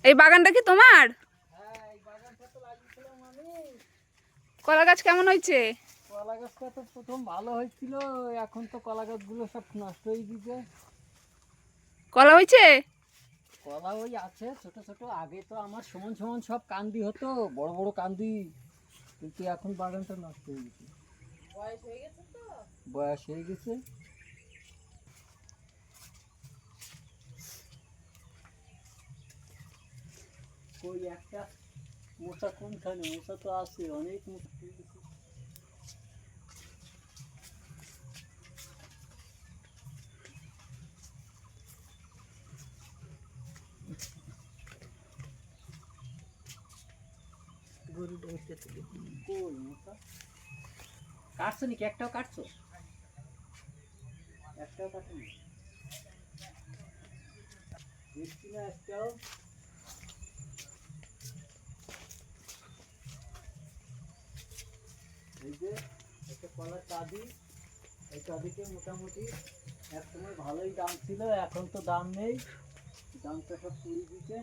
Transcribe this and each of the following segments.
এই বাগানটা কি তোমার? কলা গাছ কেমন হয়েছে? কলা গাছটা তো প্রথম ভালো হয়েছিল, এখন তো কলা গাছগুলো সব নষ্ট হয়ে গেছে। কলা হয়েছে? কলা ওই আছে ছোট ছোট, আগে তো আমার সমান সমান সব কান্দি হতো, বড় বড় কান্দি, কিন্তু এখন বাগানটা নষ্ট হয়ে গেছে। বয়স হয়ে গেছে তো। বয়স হয়ে গেছে। ওই একটা মশা কোনখানে? মশা তো আছে, অনেক মশা হয়ে গেছে। গরু ধরতে কই মশা? কাটছো নাকি? একটাও কাটছো? একটাও কাটেনি, দেখছি না একটাও। এই যে একটা কলার কাঁদি, এই কাঁদিতে মোটামুটি এক সময় ভালোই দাম ছিল, এখন তো দাম নেই, দামটা সব পুড়ে দিতে।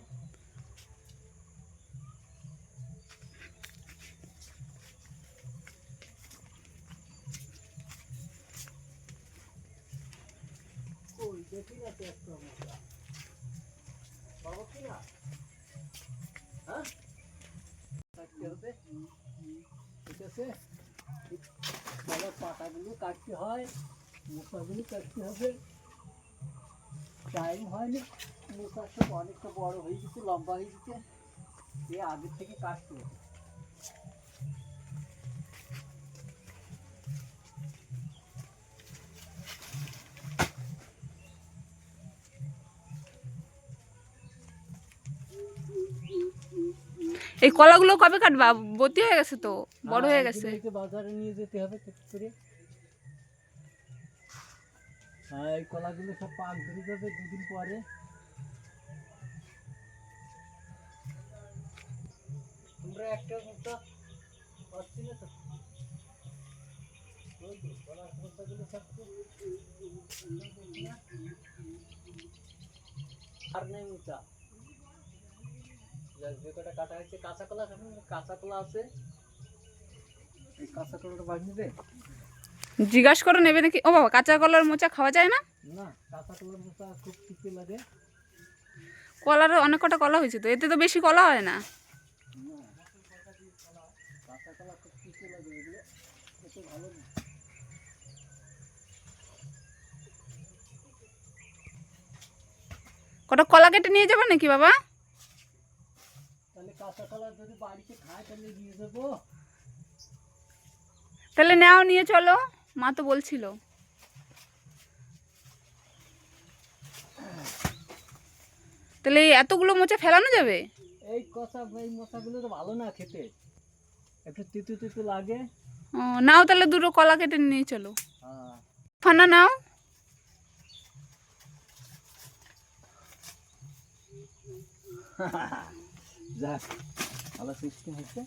ওই দেখি না তো একটা মশা পাবো কিনা, হ্যাঁ কাটতে হবে, ঠিক আছে। কলার পাতাগুলো কাটতে হয়, মশাগুলো কাটতে হবে, টাইম হয়নি। মশা সব অনেকটা বড় হয়ে গেছে, লম্বা হয়ে গেছে, এ আগের থেকে কাটতে হবে। এই কলাগুলো কবে কাটবা? বতি হয়ে গেছে তো, বড় হয়ে গেছে। বাজারে নিয়ে যেতে হবে করে। হ্যাঁ, এই কলাগুলো সব পাক ধরে যাবে দুদিন পরে। তোমরা একটা মুদ্রা পাচ্ছি না তো, কলার খোসাগুলো সব আর নেই মুদ্রা। যে কটা কাটা হয়েছে কাঁচা কলা, কাঁচা কলা আছে, এই কাঁচা কলাটা বাড়ি নেবে? জিজ্ঞাসা করে নেবে নাকি? ও বাবা, কাঁচা কলার মোচা খাওয়া যায় না? না, কাঁচা কলার মোচা খুব তিতে লাগে। কলার অনেক কটা কলা হয়েছে তো, এতে তো বেশি কলা হয় না। কাঁচা কলা খুব তিতে লাগে, এগুলো খেতে ভালো না। কটা কলা কেটে নিয়ে যাবে নাকি বাবা? তাহলে কাঁচা কলা যদি বাড়িতে খায় তাহলে নিয়ে যাবো। তাহলে নাও, নিয়ে চলো, মা তো বলছিল। তাহলে এই এতগুলো মোচা ফেলানো যাবে? এই মশাগুলো তো ভালো না খেতে, একটু তিতু তিতু লাগে। ও নাও, তাহলে দুটো কলা কেটে নিয়ে চলো। হ্যাঁ, ফানা নাও। যাক, ভালো সিস্টেম হচ্ছে।